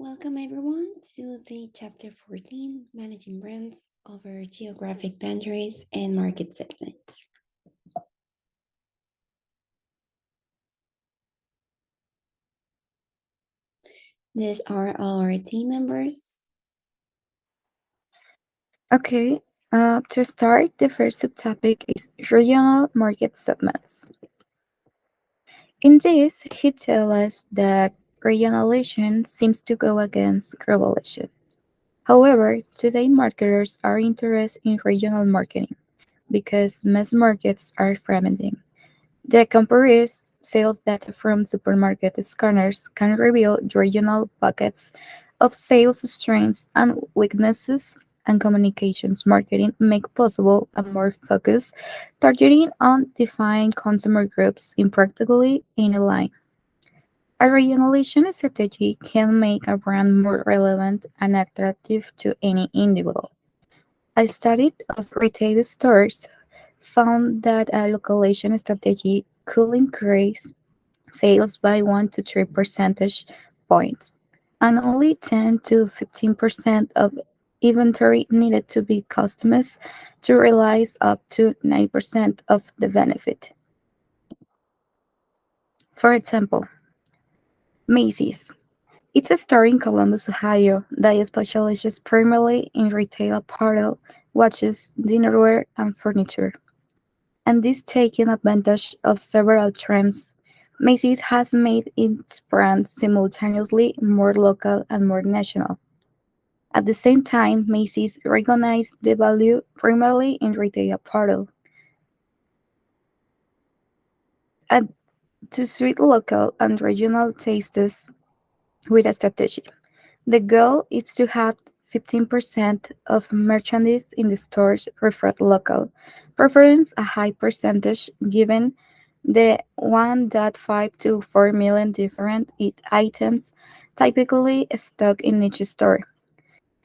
Welcome everyone to the chapter 14, Managing Brands over Geographic Boundaries and Market Segments. These are our team members. Okay, to start, the first subtopic is regional market segments. In this, he tells us that regionalization seems to go against globalization. However, today marketers are interested in regional marketing because mass markets are fragmenting. The compares sales data from supermarket scanners can reveal regional pockets of sales strengths and weaknesses, and communications marketing make possible a more focused targeting on defined consumer groups in practically any line. A regionalization strategy can make a brand more relevant and attractive to any individual. A study of retail stores found that a localization strategy could increase sales by 1 to 3 percentage points, and only 10 to 15% of inventory needed to be customized to realize up to 90% of the benefit. For example, Macy's. It's a store in Columbus, Ohio that specializes primarily in retail apparel, watches, dinnerware, and furniture. And this taking advantage of several trends. Macy's has made its brand simultaneously more local and more national. At the same time, Macy's recognized the value primarily in retail apparel and to suit local and regional tastes with a strategy. The goal is to have 15% of merchandise in the stores reflect local, preference a high percentage given the 1.5 to 4 million different items typically stocked in each store.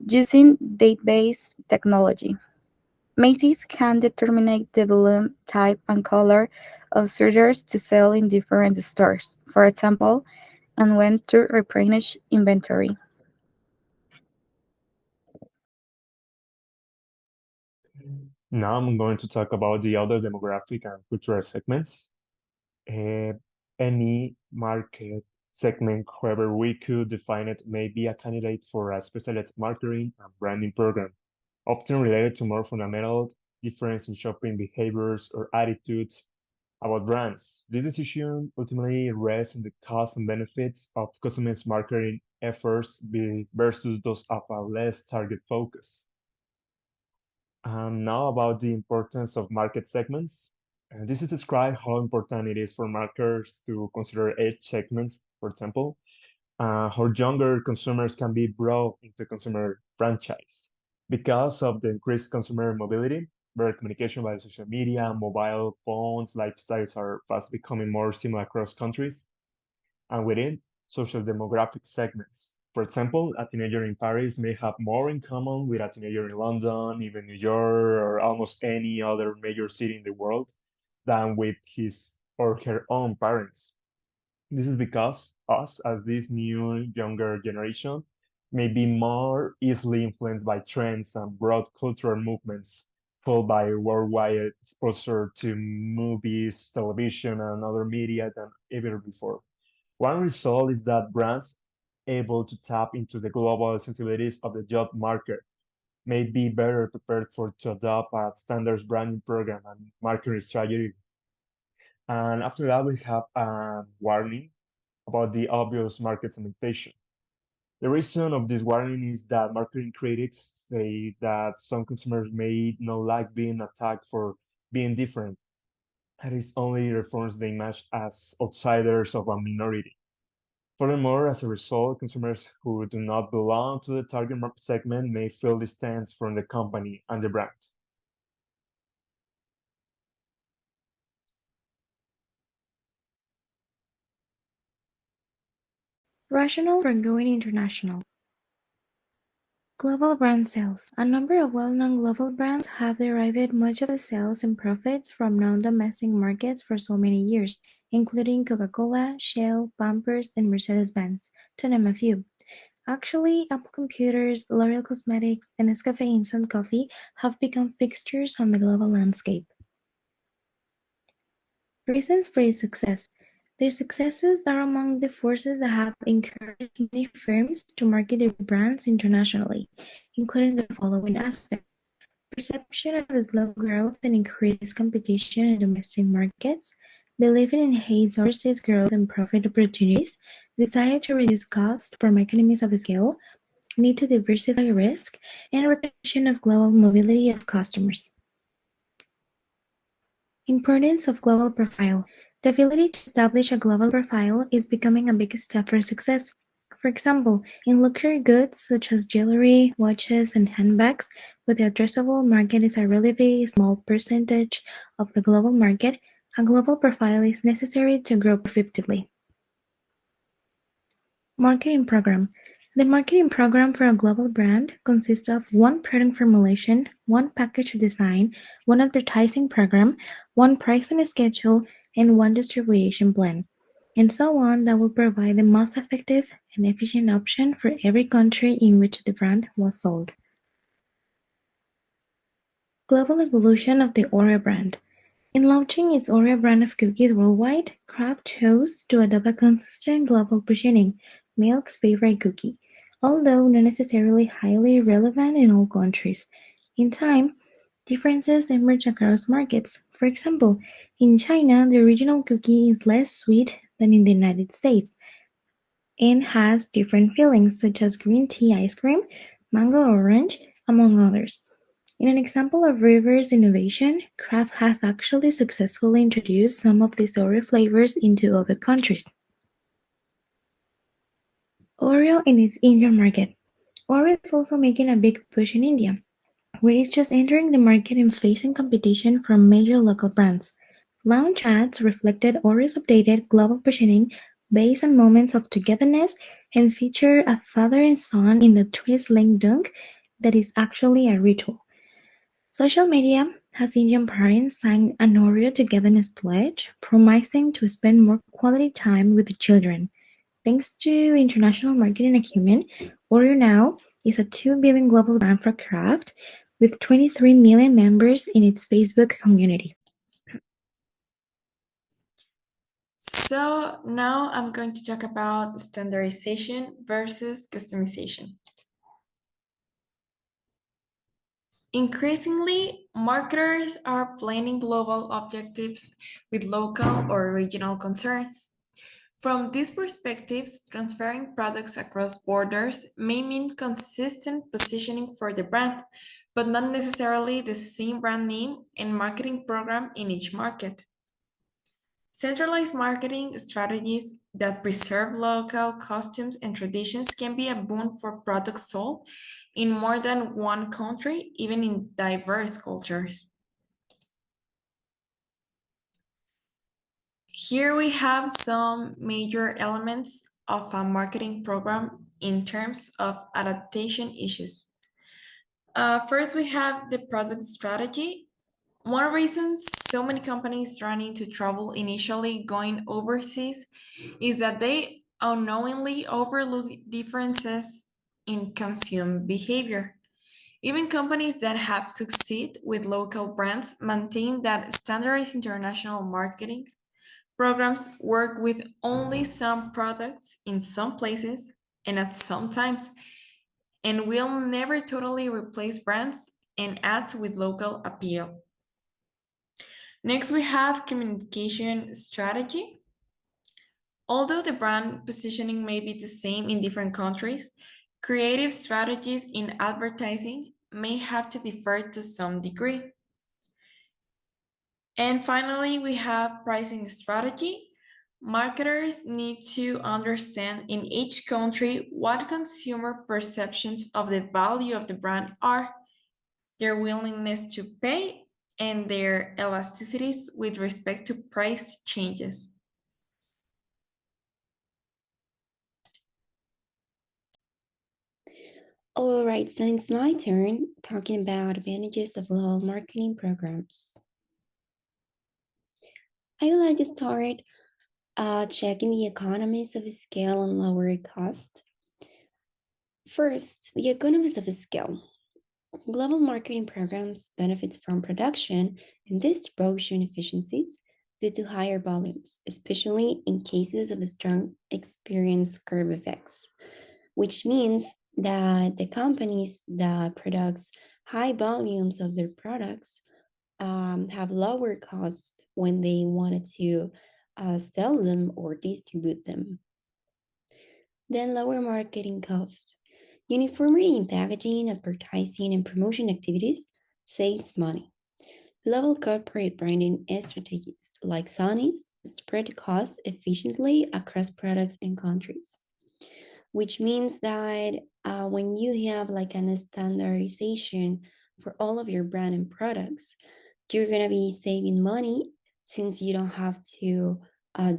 Using database technology, Macy's can determine the volume, type, and color of suitors to sell in different stores, for example, and when to replenish inventory. Now I'm going to talk about the other demographic and cultural segments. Uh, any market segment, however we could define it, may be a candidate for a specialized marketing and branding program, often related to more fundamental difference in shopping behaviors or attitudes about brands. This decision ultimately rests on the costs and benefits of customers' marketing efforts versus those of a less target focus. Now about the importance of market segments. This is describe how important it is for marketers to consider age segments, for example, how younger consumers can be brought into consumer franchise. Because of the increased consumer mobility, better communication via social media, mobile phones, lifestyles are fast becoming more similar across countries and within social demographic segments. For example, a teenager in Paris may have more in common with a teenager in London, even New York, or almost any other major city in the world than with his or her own parents. This is because us, as this new younger generation, may be more easily influenced by trends and broad cultural movements, pulled by worldwide exposure to movies, television, and other media than ever before. One result is that brands able to tap into the global sensibilities of the job market may be better prepared for to adopt a standards branding program and marketing strategy. And after that, we have a warning about the obvious market segmentation. The reason of this warning is that marketing critics say that some consumers may not like being attacked for being different, and it only reforms the image as outsiders of a minority. Furthermore, as a result, consumers who do not belong to the target segment may feel distanced from the company and the brand. Rationale for going international. Global brand sales. A number of well-known global brands have derived much of the sales and profits from non-domestic markets for so many years, including Coca-Cola, Shell, Pampers, and Mercedes-Benz, to name a few. Actually, Apple Computers, L'Oreal Cosmetics, and Nescafe Instant Coffee have become fixtures on the global landscape. Reasons for its success. Their successes are among the forces that have encouraged many firms to market their brands internationally, including the following aspects: perception of slow growth and increased competition in domestic markets, belief in enhanced overseas growth and profit opportunities, desire to reduce costs from economies of scale, need to diversify risk, and recognition of global mobility of customers. Importance of global profile. The ability to establish a global profile is becoming a big step for success. For example, in luxury goods such as jewelry, watches, and handbags, where the addressable market is a relatively small percentage of the global market, a global profile is necessary to grow profitably. Marketing program. The marketing program for a global brand consists of one product formulation, one package design, one advertising program, one pricing schedule, and one distribution plan, and so on, that will provide the most effective and efficient option for every country in which the brand was sold. Global evolution of the Oreo brand. In launching its Oreo brand of cookies worldwide, Kraft chose to adopt a consistent global positioning, milk's favorite cookie, although not necessarily highly relevant in all countries. In time, differences emerge across markets. For example, in China, the original cookie is less sweet than in the United States and has different fillings such as green tea ice cream, mango orange, among others. In an example of reverse innovation, Kraft has actually successfully introduced some of these Oreo flavors into other countries. Oreo in its Indian market. Oreo is also making a big push in India, where it's just entering the market and facing competition from major local brands. Launch ads reflected Oreo's updated global positioning based on moments of togetherness and feature a father and son in the twist link dunk that is actually a ritual. Social media has Indian parents sign an Oreo togetherness pledge, promising to spend more quality time with the children. Thanks to international marketing acumen, Oreo now is a 2 billion global brand for Kraft, with 23 million members in its Facebook community. So now I'm going to talk about standardization versus customization. Increasingly, marketers are planning global objectives with local or regional concerns. From these perspectives, transferring products across borders may mean consistent positioning for the brand, but not necessarily the same brand name and marketing program in each market. Centralized marketing strategies that preserve local customs and traditions can be a boon for products sold in more than one country, even in diverse cultures. Here we have some major elements of a marketing program in terms of adaptation issues. First, we have the product strategy. One reason so many companies run into trouble initially going overseas is that they unknowingly overlook differences in consumer behavior. Even companies that have succeeded with local brands maintain that standardized international marketing programs work with only some products in some places and at some times, and will never totally replace brands and ads with local appeal. Next, we have communication strategy. Although the brand positioning may be the same in different countries, creative strategies in advertising may have to differ to some degree. And finally, we have pricing strategy. Marketers need to understand in each country what consumer perceptions of the value of the brand are, their willingness to pay, and their elasticities with respect to price changes. All right, so it's my turn talking about advantages of global marketing programs. I would like to start checking the economies of scale and lower cost. First, the economies of scale. Global marketing programs benefits from production and distribution efficiencies due to higher volumes, especially in cases of strong experience curve effects, which means that the companies that produce high volumes of their products have lower costs when they wanted to sell them or distribute them. Then lower marketing costs. Uniformity in packaging, advertising, and promotion activities saves money. Global corporate branding strategies like Sony's spread costs efficiently across products and countries, which means that when you have like an standardization for all of your brand and products, you're gonna be saving money since you don't have to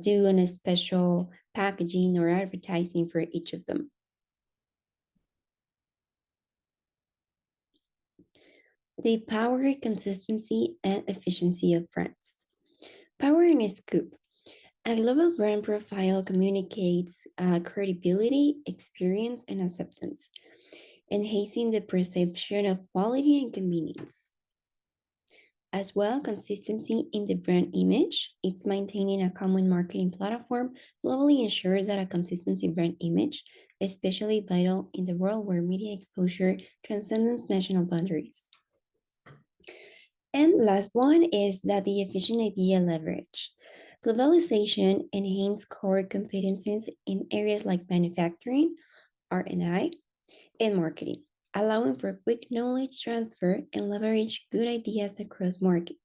do a special packaging or advertising for each of them. The power, consistency, and efficiency of brands. Power and scoop. A global brand profile communicates credibility, experience, and acceptance, enhancing the perception of quality and convenience. As well, consistency in the brand image. It's maintaining a common marketing platform globally ensures that a consistency brand image, especially vital in the world where media exposure transcends national boundaries. And last one is that the efficient idea leverage. Globalization enhances core competencies in areas like manufacturing, R&I, and marketing, allowing for quick knowledge transfer and leverage good ideas across markets.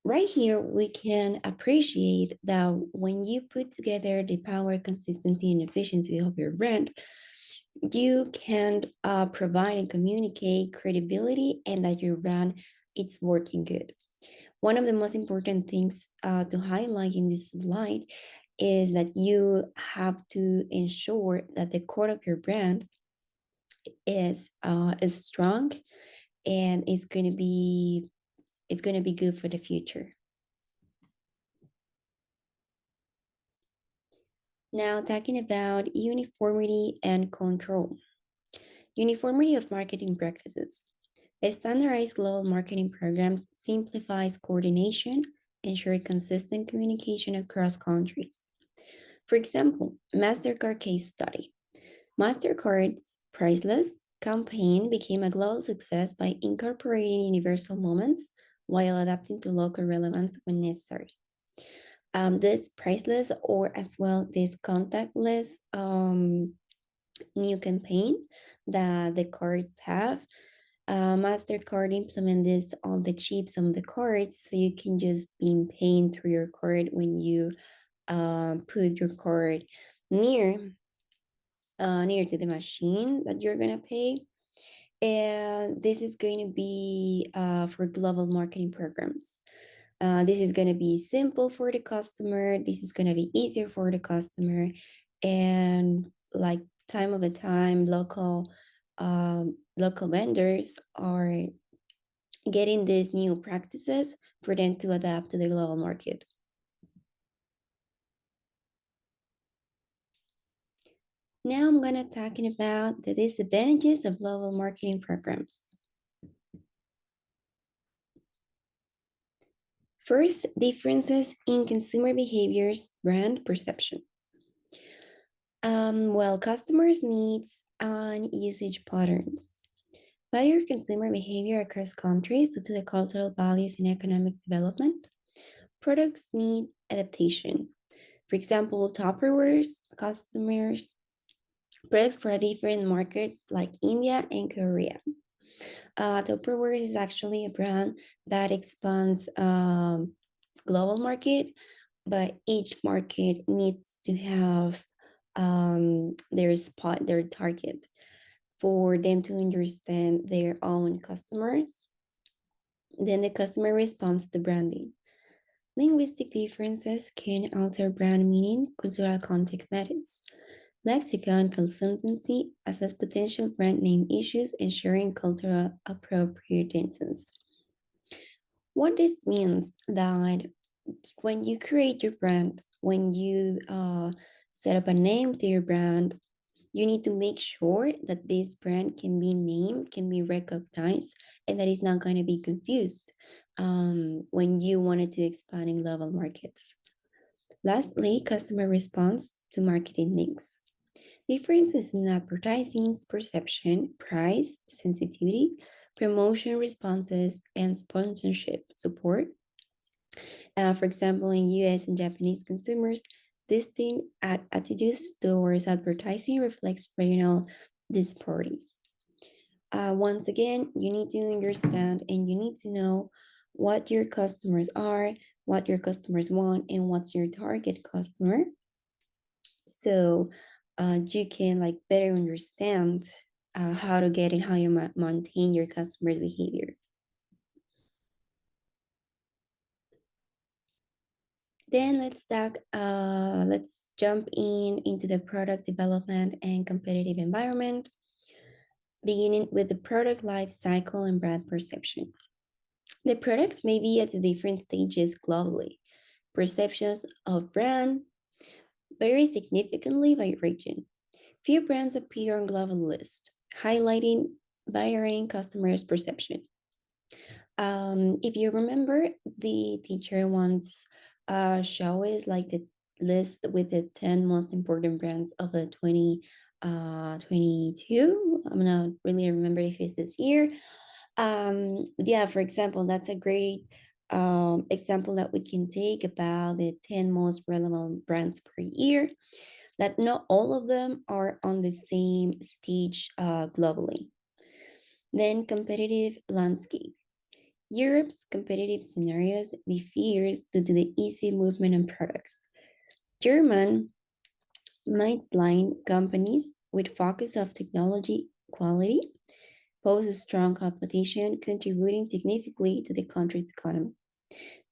Right here, we can appreciate that when you put together the power, consistency, and efficiency of your brand, you can provide and communicate credibility and that your brand it's working good. One of the most important things to highlight in this slide is that you have to ensure that the core of your brand is strong and it's going to be good for the future. Now talking about uniformity and control. Uniformity of marketing practices. Standardized global marketing programs simplifies coordination, ensure consistent communication across countries. For example, MasterCard case study. MasterCard's Priceless campaign became a global success by incorporating universal moments while adapting to local relevance when necessary. This priceless or as well this contactless new campaign that the cards have. MasterCard implement this on the chips on the cards, so you can just be paying through your card when you put your card near near to the machine that you're gonna pay. And this is going to be for global marketing programs. This is going to be simple for the customer. This is going to be easier for the customer. And like time of the time, local vendors are getting these new practices for them to adapt to the global market. Now I'm going to talking about the disadvantages of global marketing programs. First, differences in consumer behaviors, brand perception. Well, customers' needs and usage patterns. Various consumer behavior across countries due to the cultural values and economic development. Products need adaptation. For example, Tupperware's customers products for different markets like India and Korea. Tupperware is actually a brand that expands global market, but each market needs to have their spot, their target for them to understand their own customers. Then the customer responds to branding. Linguistic differences can alter brand meaning, cultural context matters. Lexicon consultancy assess potential brand name issues, ensuring cultural appropriateness. What this means that when you create your brand, when you set up a name to your brand, You need to make sure that this brand can be named, can be recognized, and that it's not going to be confused when you wanted to expand in global markets. Lastly, customer response to marketing mix. Differences in advertising, perception, price, sensitivity, promotion responses, and sponsorship support. For example, in US and Japanese consumers, distinct attitudes towards advertising reflects regional disparities. Once again, you need to understand and you need to know what your customers are, what your customers want, and what's your target customer. So you can like better understand how to get and how you maintain your customers' behavior. Then let's jump into the product development and competitive environment, beginning with the product life cycle and brand perception. The products may be at the different stages globally. Perceptions of brand vary significantly by region. Few brands appear on global lists, highlighting varying customers' perception. If you remember, the teacher once show us like the list with the 10 most important brands of the 2022. I'm not really remember if it's this year. Yeah, for example, that's a great example that we can take about the 10 most relevant brands per year, that not all of them are on the same stage globally. Then competitive landscape. Europe's competitive scenarios differs due to the easy movement of products. German mainline companies with focus of technology quality pose a strong competition, contributing significantly to the country's economy.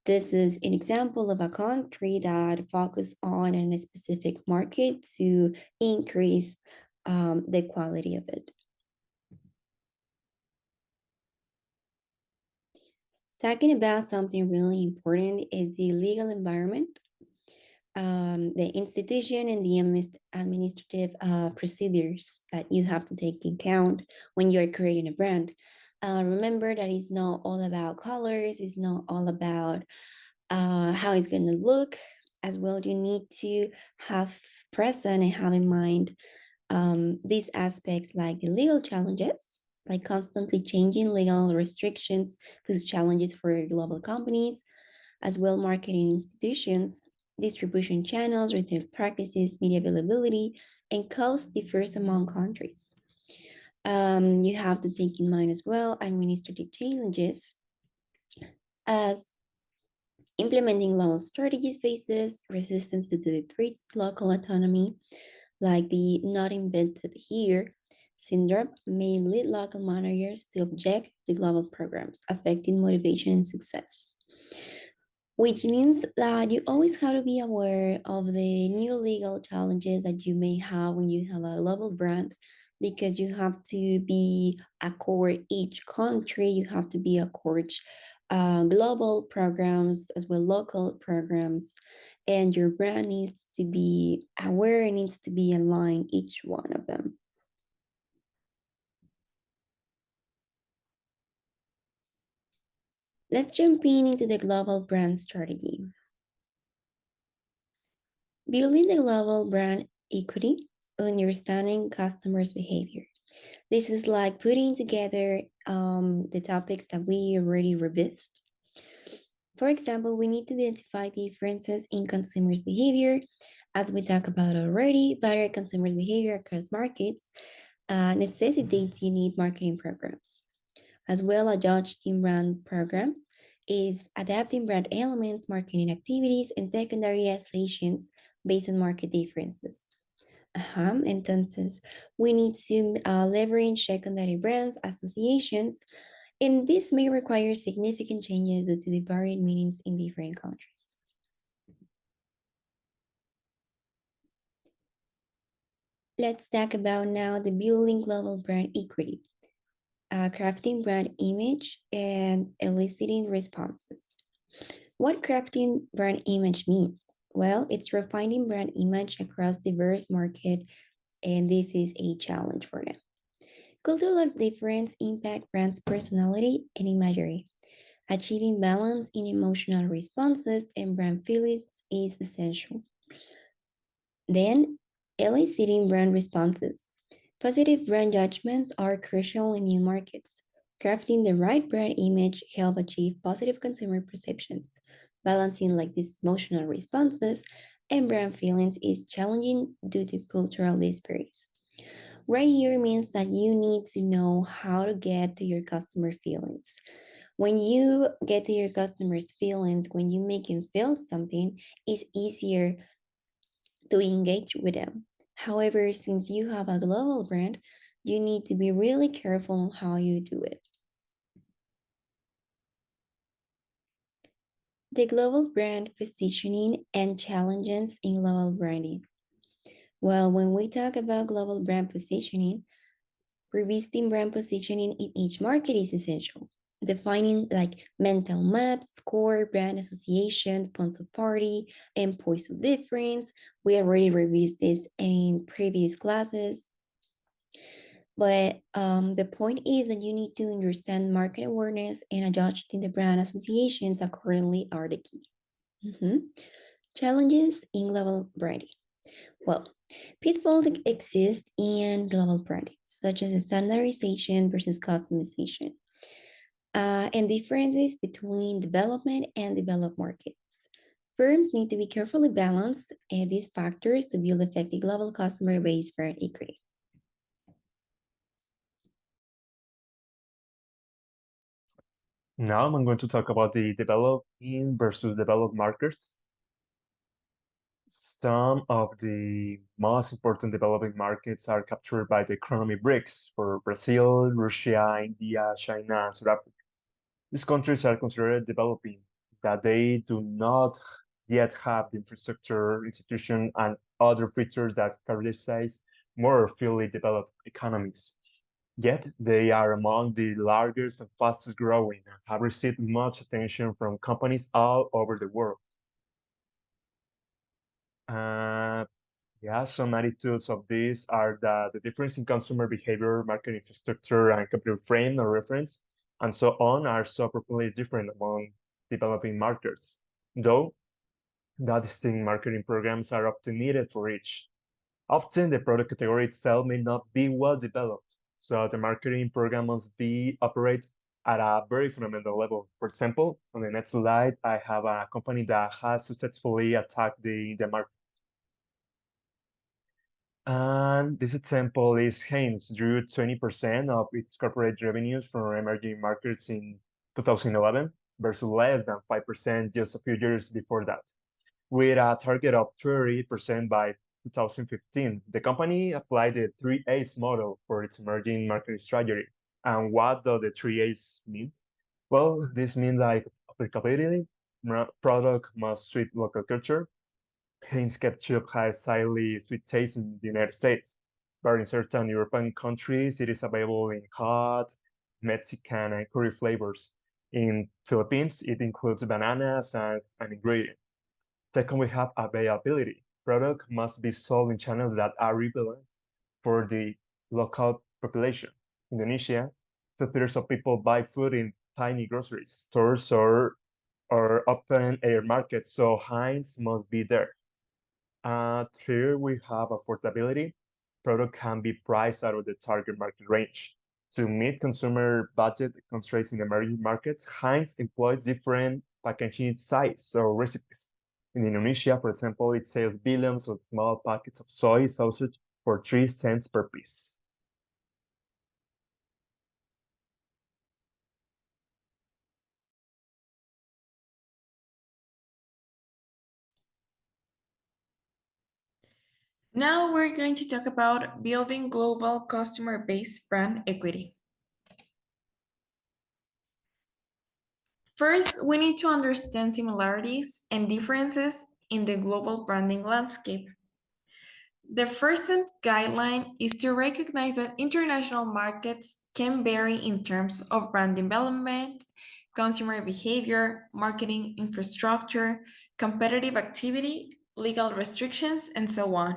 This is an example of a country that focuses on a specific market to increase the quality of it. Talking about something really important is the legal environment, the institution and the administrative procedures that you have to take into account when you're creating a brand. Remember that it's not all about colors, it's not all about how it's going to look as well. You need to have present and have in mind these aspects like the legal challenges, like constantly changing legal restrictions, whose challenges for global companies, as well marketing institutions, distribution channels, retail practices, media availability, and cost differs among countries. You have to take in mind as well administrative challenges as implementing global strategies faces resistance to the threats to local autonomy, like the not invented here syndrome may lead local managers to object to global programs, affecting motivation and success. Which means that you always have to be aware of the new legal challenges that you may have when you have a global brand, because you have to be accord each country, you have to be accord global programs as well local programs, and your brand needs to be aware and needs to be aligned each one of them. Let's jump into the global brand strategy. Building the global brand equity, understanding customers' behavior. This is like putting together the topics that we already revised. For example, we need to identify differences in consumers' behavior, as we talked about already. Better consumers' behavior across markets necessitates unique marketing programs. As well, adjusting brand programs is adapting brand elements, marketing activities, and secondary associations based on market differences. Entonces, we need to leverage secondary brands associations, and this may require significant changes due to the varied meanings in different countries. Let's talk about now the building global brand equity, crafting brand image, and eliciting responses. What crafting brand image means? Well, it's refining brand image across diverse market and this is a challenge for them. Cultural difference impact brands' personality and imagery. Achieving balance in emotional responses and brand feelings is essential. Then, eliciting brand responses. Positive brand judgments are crucial in new markets. Crafting the right brand image help achieve positive consumer perceptions. Balancing like these emotional responses and brand feelings is challenging due to cultural disparities. Right here means that you need to know how to get to your customer feelings. When you get to your customers' feelings, when you make them feel something, it's easier to engage with them. However, since you have a global brand, you need to be really careful on how you do it. The global brand positioning and challenges in global branding. Well, when we talk about global brand positioning, revisiting brand positioning in each market is essential. Defining like mental maps, core brand association, points of party, and points of difference. We already revised this in previous classes. But the point is that you need to understand market awareness and adjusting the brand associations accordingly are the key. Mhm. Challenges in global branding. Well, pitfalls exist in global branding, such as standardization versus customization, and differences between development and developed markets. Firms need to be carefully balanced these factors to build effective global customer base brand equity. Now I'm going to talk about the developing versus developed markets. Some of the most important developing markets are captured by the economy BRICS for Brazil, Russia, India, China, and South Africa. These countries are considered developing, that they do not yet have the infrastructure, institution, and other features that characterize more fully developed economies. Yet they are among the largest and fastest growing and have received much attention from companies all over the world. Uh, yeah, some attitudes of these are that the difference in consumer behavior, market infrastructure, and capital frame or reference, and so on are so profoundly different among developing markets, though that distinct marketing programs are often needed for each. Often the product category itself may not be well developed, so the marketing program must be operate at a very fundamental level. For example, on the next slide, I have a company that has successfully attacked the market. And this example is Heinz drew 20% of its corporate revenues from emerging markets in 2011 versus less than 5% just a few years before that. With a target of 30% by 2015, the company applied the 3A's model for its emerging market strategy. And what do the 3A's mean? Well, this means like applicability, product must suit local culture. Heinz ketchup has highly sweet taste in the United States, but in certain European countries, it is available in hot, Mexican, and curry flavors. In Philippines, it includes bananas as an ingredient. Second, we have availability. Product must be sold in channels that are relevant for the local population. Indonesia, 2/3 of people buy food in tiny grocery stores or open air markets, so Heinz must be there. Here we have affordability. Product can be priced out of the target market range. To meet consumer budget constraints in emerging markets, Heinz employs different packaging sizes or recipes. In Indonesia, for example, it sells billions of small packets of soy sausage for 3 cents per piece. Now we're going to talk about building global customer base brand equity. First, we need to understand similarities and differences in the global branding landscape. The first guideline is to recognize that international markets can vary in terms of brand development, consumer behavior, marketing infrastructure, competitive activity, legal restrictions, and so on.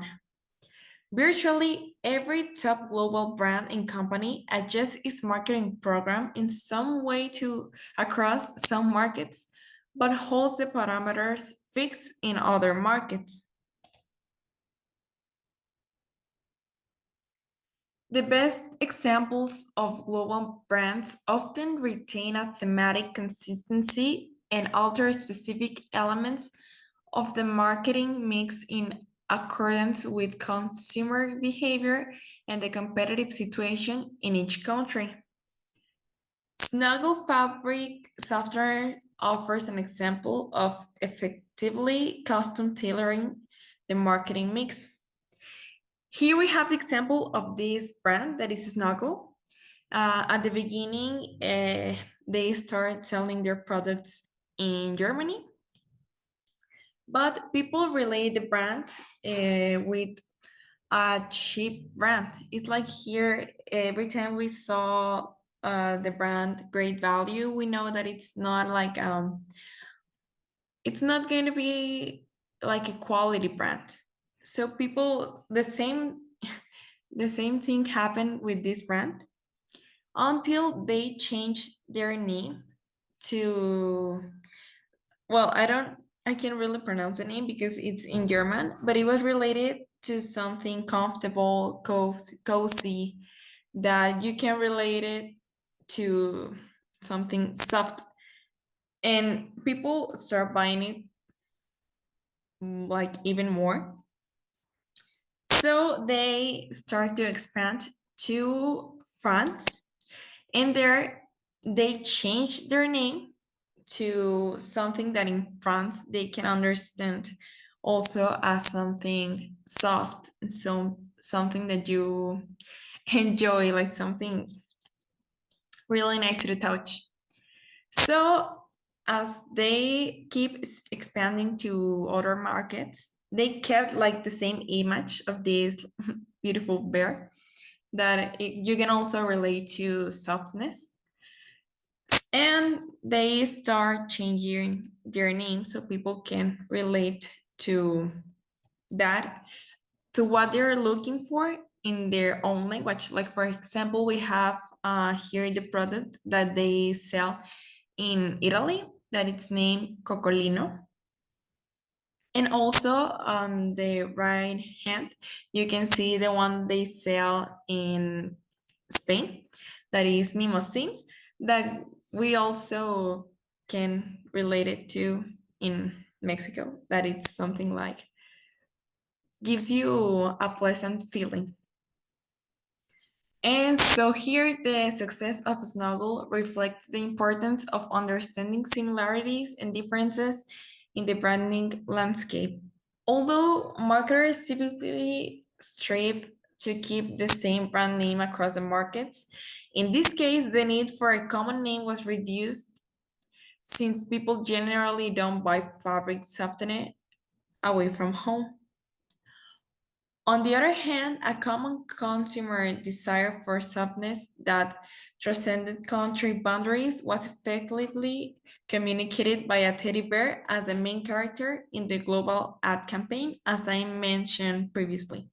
Virtually every top global brand and company adjusts its marketing program in some way to across some markets, but holds the parameters fixed in other markets. The best examples of global brands often retain a thematic consistency and alter specific elements of the marketing mix in accordance with consumer behavior and the competitive situation in each country. Snuggle Fabric software offers an example of effectively custom tailoring the marketing mix. Here we have the example of this brand that is Snuggle. At the beginning, they start selling their products in Germany, but people relate the brand with a cheap brand. It's like here, every time we saw the brand Great Value, we know that it's not going to be like a quality brand. So people, the same thing happened with this brand until they changed their name to, well, I can't really pronounce the name because it's in German, but it was related to something comfortable, cozy, that you can relate it to something soft. And people start buying it like even more. So they start to expand to France, and there they changed their name to something that in France they can understand also as something soft, so something that you enjoy, like something really nice to the touch. So as they keep expanding to other markets, they kept like the same image of this beautiful bear that you can also relate to softness, and they start changing their name so people can relate to that, to what they're looking for in their own language. Like for example, we have here the product that they sell in Italy, that it's named Coccolino. And also on the right hand, you can see the one they sell in Spain, that is Mimosin, that we also can relate it to in Mexico, that it's something like gives you a pleasant feeling. And so here the success of Snuggle reflects the importance of understanding similarities and differences in the branding landscape. Although marketers typically strive to keep the same brand name across the markets, in this case, the need for a common name was reduced since people generally don't buy fabric softened away from home. On the other hand, a common consumer desire for softness that transcended country boundaries was effectively communicated by a teddy bear as the main character in the global ad campaign, as I mentioned previously.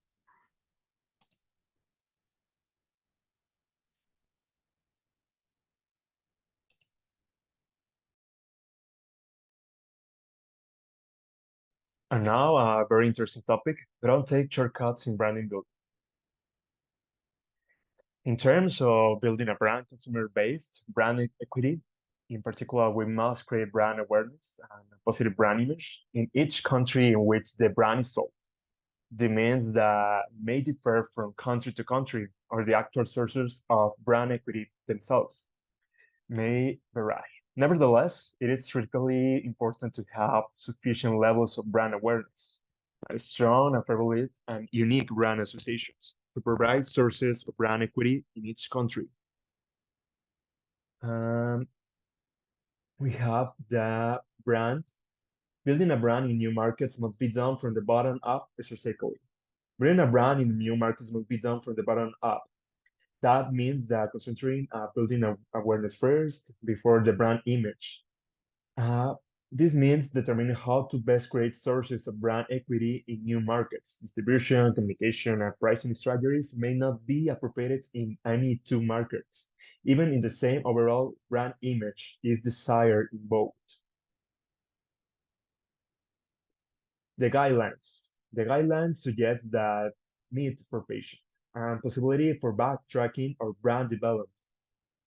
And now, a very interesting topic. Don't take shortcuts in branding building. In terms of building a brand consumer-based brand equity, in particular, we must create brand awareness and a positive brand image in each country in which the brand is sold. Demands that may differ from country to country, or the actual sources of brand equity themselves may vary. Nevertheless, it is critically important to have sufficient levels of brand awareness, strong and prevalent and unique brand associations to provide sources of brand equity in each country. Um, we have the brand. Building a brand in new markets must be done from the bottom up strategically. Building a brand in new markets must be done from the bottom up. That means that concentrating building awareness first before the brand image. Uh, This means determining how to best create sources of brand equity in new markets. Distribution, communication, and pricing strategies may not be appropriate in any two markets, even if the same overall brand image is desired in both. The guidelines. The guidelines suggest that need for patience and possibility for backtracking or brand development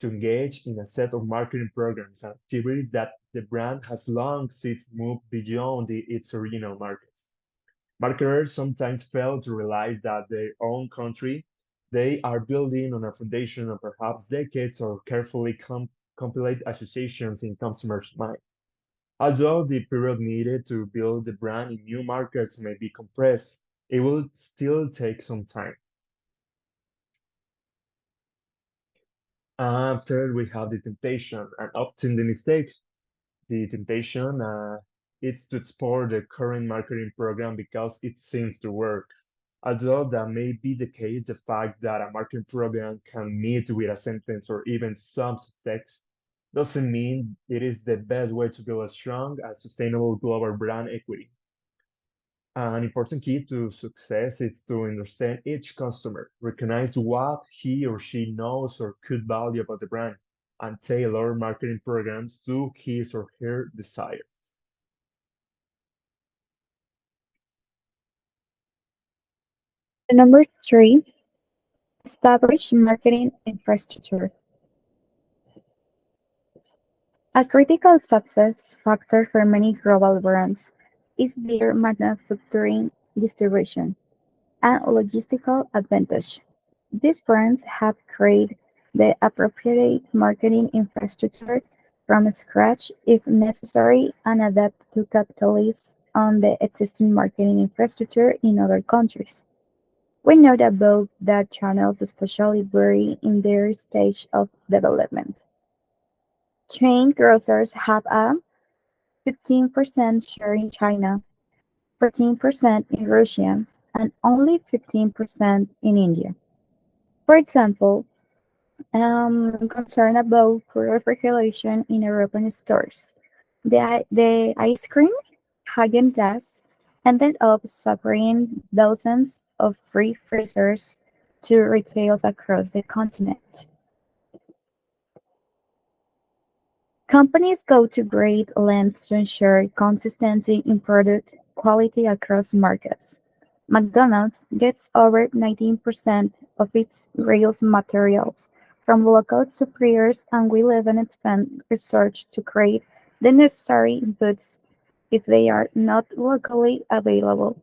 to engage in a set of marketing programs and activities that the brand has long since moved beyond its original markets. Marketers sometimes fail to realize that their own country, they are building on a foundation of perhaps decades of carefully compiled associations in consumers' minds. Although the period needed to build the brand in new markets may be compressed, it will still take some time. Third, we have the temptation and often the mistake. The temptation is to explore the current marketing program because it seems to work. Although that may be the case, the fact that a marketing program can meet with a sentence or even some success doesn't mean it is the best way to build a strong and sustainable global brand equity. An important key to success is to understand each customer, recognize what he or she knows or could value about the brand, and tailor marketing programs to his or her desires. Number three, establish marketing infrastructure. A critical success factor for many global brands is their manufacturing, distribution, and logistical advantage. These brands have created the appropriate marketing infrastructure from scratch if necessary and adapt to capitalize on the existing marketing infrastructure in other countries. We know that both that channels especially vary in their stage of development. Chain grocers have a 15% share in China, 14% in Russia, and only 15% in India. For example, concerned about poor regulation in European stores. The ice cream, Häagen-Dazs, ended up suffering dozens of free freezers to retailers across the continent. Companies go to great lengths to ensure consistency in product quality across markets. McDonald's gets over 19% of its rails materials from local suppliers and will even spend research to create the necessary inputs if they are not locally available.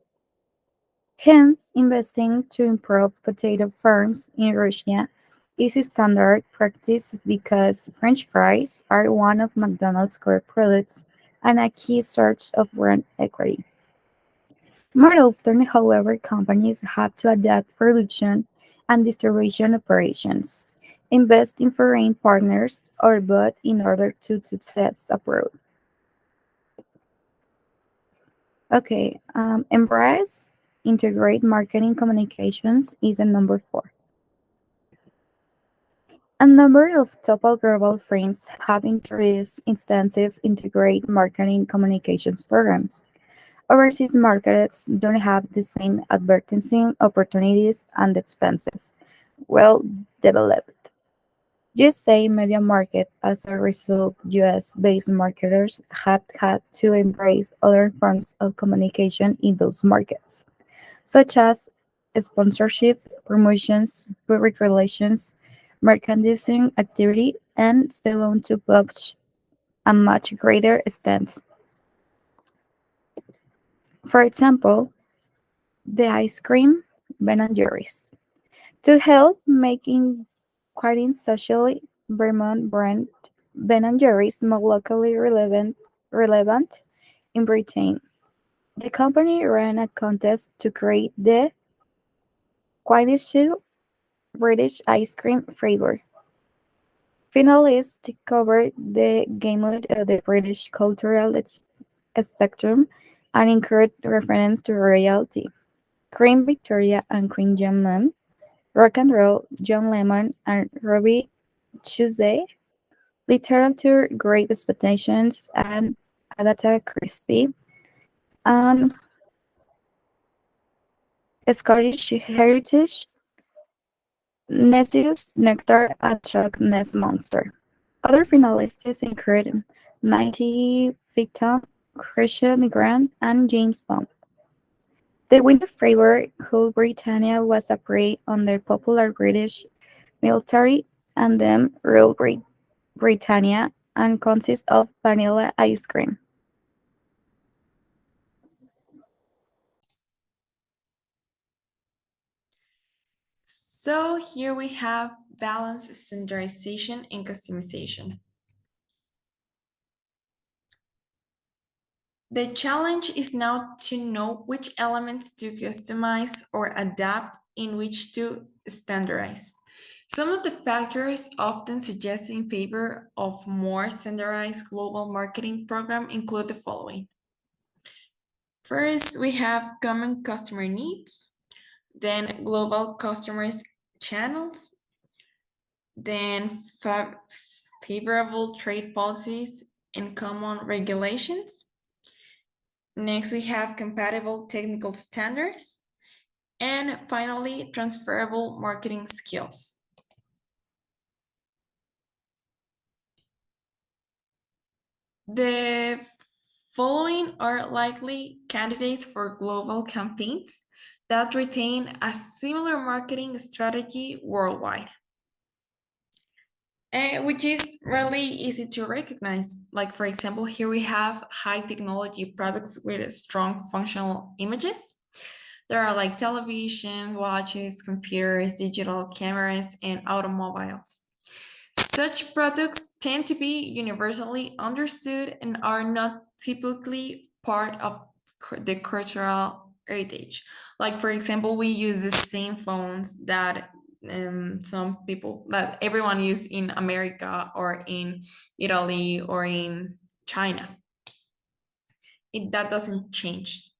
Hence, investing to improve potato farms in Russia is a standard practice because French fries are one of McDonald's core products and a key source of brand equity. More often, however, companies have to adapt production and distribution operations, invest in foreign partners, or both in order to success abroad. Okay, embrace integrate marketing communications is a number four. A number of top global firms have introduced extensive integrated marketing communications programs. Overseas markets don't have the same advertising opportunities and expensive, well developed. USA media market as a result, US-based marketers have had to embrace other forms of communication in those markets, such as sponsorship, promotions, public relations, merchandising activity, and so on to a much greater extent. For example, the ice cream Ben& Jerry's. To help making quite socially Vermont brand Ben& Jerry's more locally relevant in Britain. The company ran a contest to create the quintessential British ice cream flavor. Finalists covered the gamut of the British cultural spectrum and included reference to royalty, Queen Victoria and Queen John Mum, rock and roll, John Lennon and Robbie Tuesday, literature, great expectations, and Agatha Christie, and Scottish heritage Nessus Nectar and Chalk Nest Monster. Other finalists include Mighty Victim, Christian Grant, and James Bond. The winner favored Cool Britannia was a prey on the popular British military anthem Rule Britannia and consists of vanilla ice cream. So here we have balance, standardization, and customization. The challenge is now to know which elements to customize or adapt in which to standardize. Some of the factors often suggest in favor of more standardized global marketing program include the following. First, we have common customer needs, then global customers channels, then favorable trade policies and common regulations. Next, we have compatible technical standards. And finally, transferable marketing skills. The following are likely candidates for global campaigns that retain a similar marketing strategy worldwide. Which is really easy to recognize. Like, for example, here we have high technology products with strong functional images. There are like televisions, watches, computers, digital cameras, and automobiles. Such products tend to be universally understood and are not typically part of the cultural heritage. Like, for example, we use the same phones that some people, that everyone use in America or in Italy or in China. That doesn't change.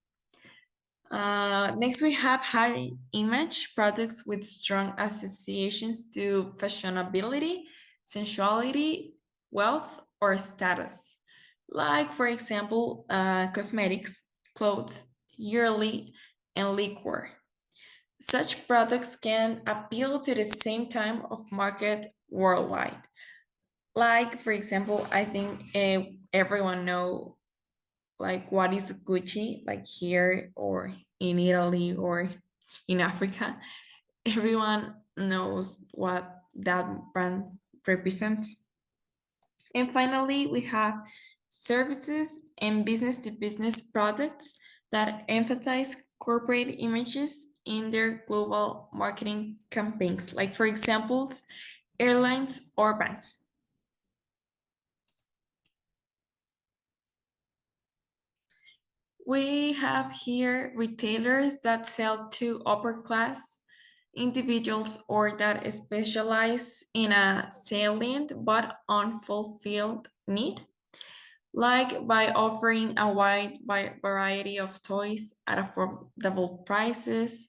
Next, we have high image products with strong associations to fashionability, sensuality, wealth, or status. Like, for example, cosmetics, clothes, jewelry, and liquor. Such products can appeal to the same time of market worldwide. Like, for example, I think everyone know like what is Gucci, like here or in Italy or in Africa. Everyone knows what that brand represents. And finally, we have services and business to business products that emphasize corporate images in their global marketing campaigns, like, for example, airlines or banks. We have here retailers that sell to upper class individuals or that specialize in a salient but unfulfilled need, like by offering a wide variety of toys at affordable prices.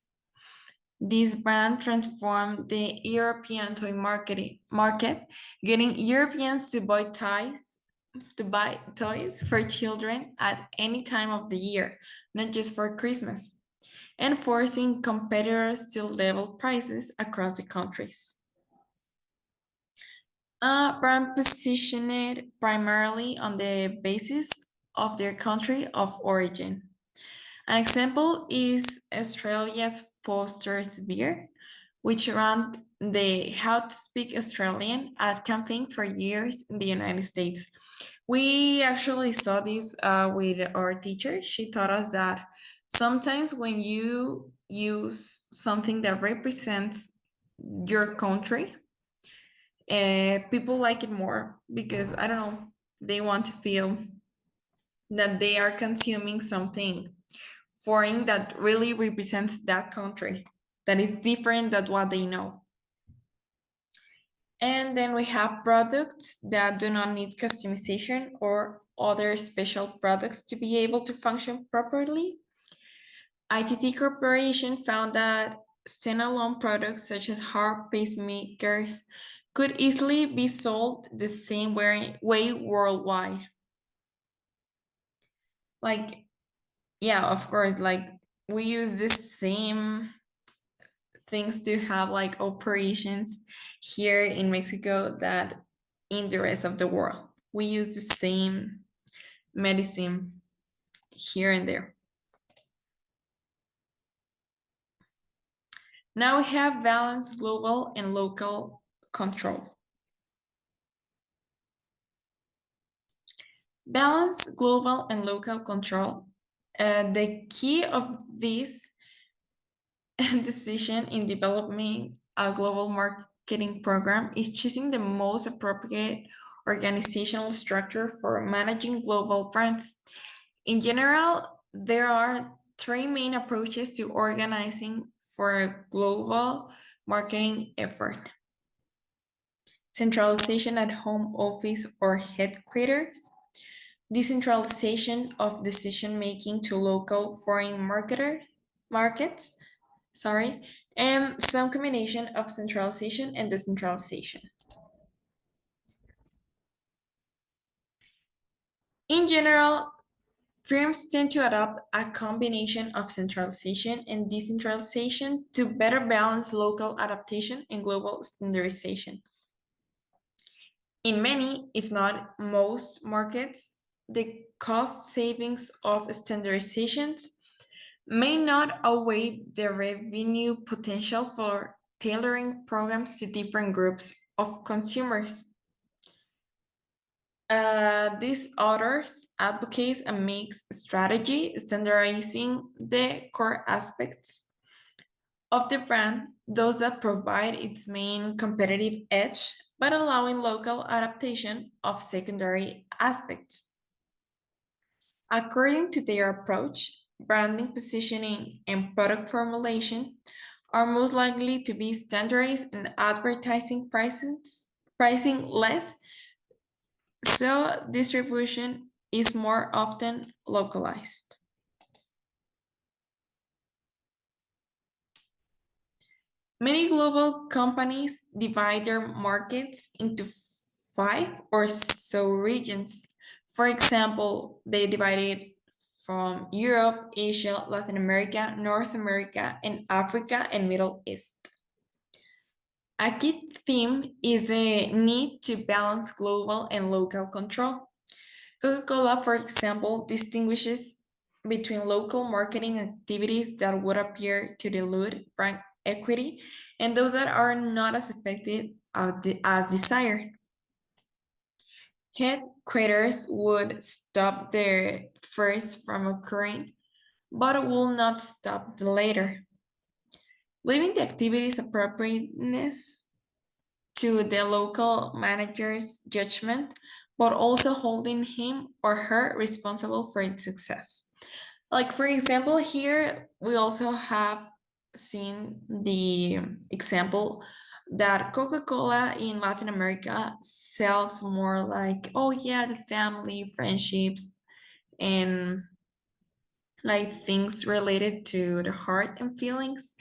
This brand transformed the European toy market, getting Europeans to buy toys for children at any time of the year, not just for Christmas, and forcing competitors to level prices across the countries. Brand positioned primarily on the basis of their country of origin. An example is Australia's Foster's beer, which ran the How to Speak Australian ad campaign for years in the United States. We actually saw this with our teacher. She taught us that sometimes when you use something that represents your country, people like it more because I don't know, they want to feel that they are consuming something foreign that really represents that country, that is different than what they know. And then we have products that do not need customization or other special products to be able to function properly. ITT Corporation found that standalone products such as heart pacemakers could easily be sold the same way worldwide. Like, yeah, of course, like we use the same things to have like operations here in Mexico that in the rest of the world. We use the same medicine here and there. Now we have balanced global and local control. Balance global and local control. The key of this decision in developing a global marketing program is choosing the most appropriate organizational structure for managing global brands. In general, there are three main approaches to organizing for a global marketing effort: centralization at home office or headquarters, decentralization of decision making to local foreign markets, sorry, and some combination of centralization and decentralization. In general, firms tend to adopt a combination of centralization and decentralization to better balance local adaptation and global standardization. In many, if not most markets, the cost savings of standardizations may not outweigh the revenue potential for tailoring programs to different groups of consumers. These authors advocate a mixed strategy, standardizing the core aspects of the brand, those that provide its main competitive edge, but allowing local adaptation of secondary aspects. According to their approach, branding, positioning, and product formulation are most likely to be standardized and advertising pricing less, so distribution is more often localized. Many global companies divide their markets into five or so regions. For example, they divide it from Europe, Asia, Latin America, North America, and Africa and Middle East. A key theme is the need to balance global and local control. Coca-Cola, for example, distinguishes between local marketing activities that would appear to dilute brand equity and those that are not as effective as desired. Headquarters would stop the first from occurring, but will not stop the latter, leaving the activity's appropriateness to the local manager's judgment, but also holding him or her responsible for its success. Like, for example, here we also have seen the example that Coca-Cola in Latin America sells more like, oh yeah, the family, friendships, and like things related to the heart and feelings.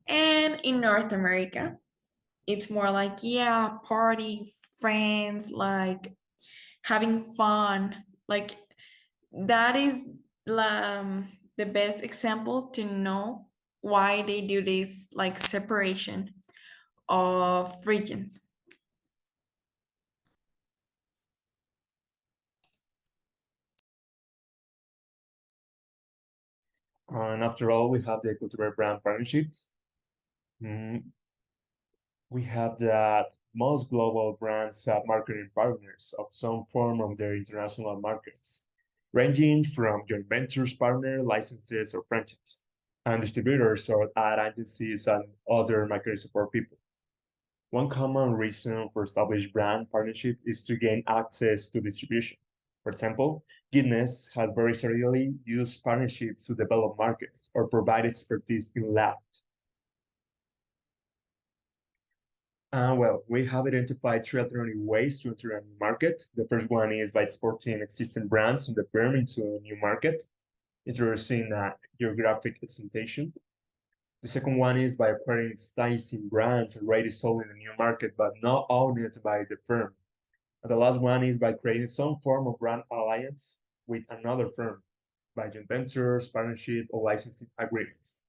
And in North America, it's more like, yeah, party, friends, like having fun. Like that is the best example to know why they do this like separation of regions. And after all, we have the cultural brand partnerships. Mm, we have that most global brands have marketing partners of some form of their international markets, ranging from joint ventures, partner, licenses, or franchise, and distributors or ad agencies and other marketing support people. One common reason for established brand partnerships is to gain access to distribution. For example, Guinness has very serially used partnerships to develop markets or provide expertise in labs. Well, we have identified three alternative ways to enter a new market. The first one is by exporting existing brands on the firm into a new market, introducing a geographic extension. The second one is by acquiring existing brands already sold in the new market but not owned by the firm. And the last one is by creating some form of brand alliance with another firm. by joint ventures, partnership, or licensing agreements.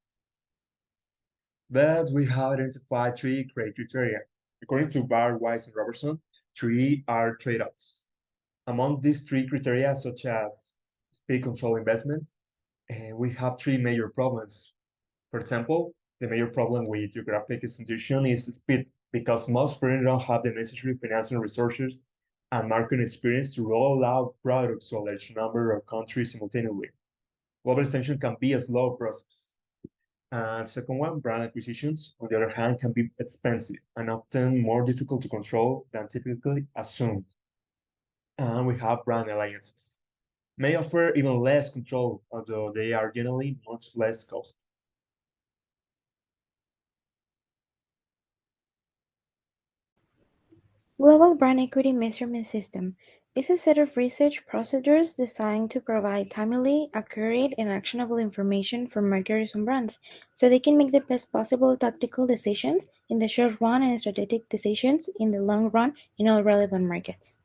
But we have identified three great criteria. According to Barr, Weiss, and Robertson, three are trade-offs. Among these three criteria, such as speed control investment, we have three major problems. For example, the major problem with geographic institution is speed, because most firms don't have the necessary financial resources and market experience to roll out products to a large number of countries simultaneously. Global extension can be a slow process. And second one, brand acquisitions, on the other hand, can be expensive and often more difficult to control than typically assumed. And we have brand alliances. May offer even less control, although they are generally much less costly. Global Brand Equity Measurement System is a set of research procedures designed to provide timely, accurate, and actionable information for marketers and brands so they can make the best possible tactical decisions in the short run and strategic decisions in the long run in all relevant markets.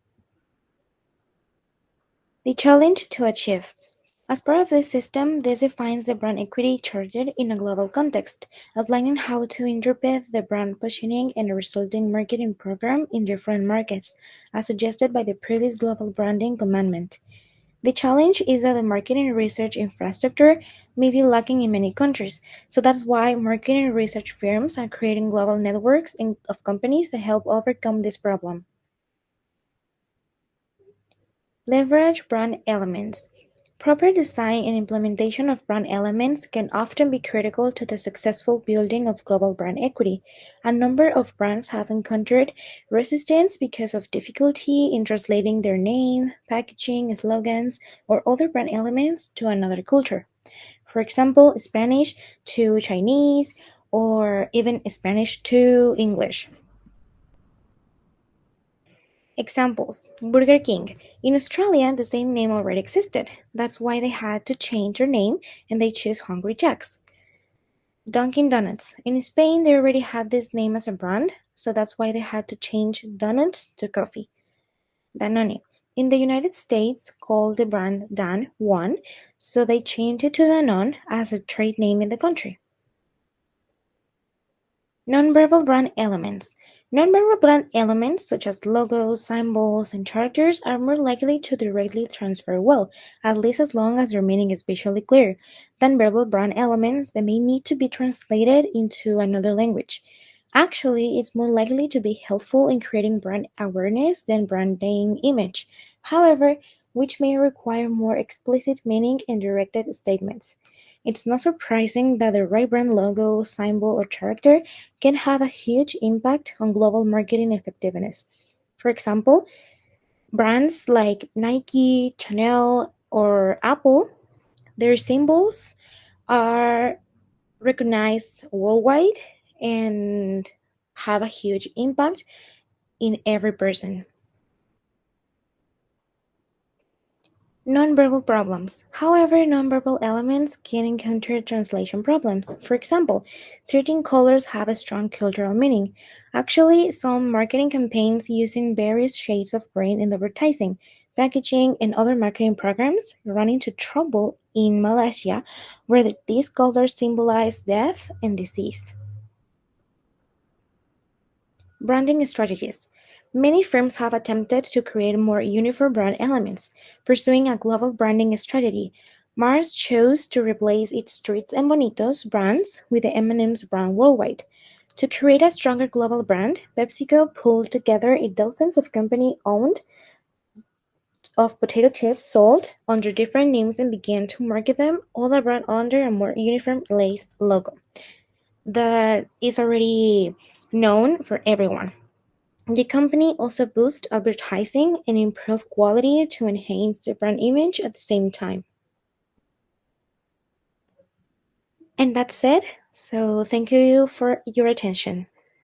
The challenge to achieve. As part of this system, this defines the brand equity charted in a global context, outlining how to interpret the brand positioning and the resulting marketing program in different markets, as suggested by the previous global branding commandment. The challenge is that the marketing research infrastructure may be lacking in many countries, so that's why marketing research firms are creating global networks of companies that help overcome this problem. Leverage brand elements. Proper design and implementation of brand elements can often be critical to the successful building of global brand equity. A number of brands have encountered resistance because of difficulty in translating their name, packaging, slogans, or other brand elements to another culture. For example, Spanish to Chinese, or even Spanish to English. Examples: Burger King. In Australia, the same name already existed. That's why they had to change their name and they chose Hungry Jack's. Dunkin' Donuts. In Spain, they already had this name as a brand, so that's why they had to change donuts to coffee. Danone. In the United States, called the brand Dan One, so they changed it to Danone as a trade name in the country. Nonverbal brand elements. Nonverbal brand elements such as logos, symbols, and characters are more likely to directly transfer well, at least as long as their meaning is visually clear, than verbal brand elements that may need to be translated into another language. Actually, it's more likely to be helpful in creating brand awareness than branding image, however, which may require more explicit meaning and directed statements. It's not surprising that the right brand logo, symbol, or character can have a huge impact on global marketing effectiveness. For example, brands like Nike, Chanel, or Apple, their symbols are recognized worldwide and have a huge impact in every person. Nonverbal problems. However, nonverbal elements can encounter translation problems. For example, certain colors have a strong cultural meaning. Actually, some marketing campaigns using various shades of green in advertising, packaging, and other marketing programs run into trouble in Malaysia, where these colors symbolize death and disease. Branding strategies. Many firms have attempted to create more uniform brand elements, pursuing a global branding strategy. Mars chose to replace its Streets and Bonitos brands with the M&M's brand worldwide. To create a stronger global brand, PepsiCo pulled together dozens of company-owned of potato chips sold under different names and began to market them all around under a more uniform laced logo that is already known for everyone. The company also boosted advertising and improved quality to enhance the brand image at the same time. And that's it. So thank you for your attention.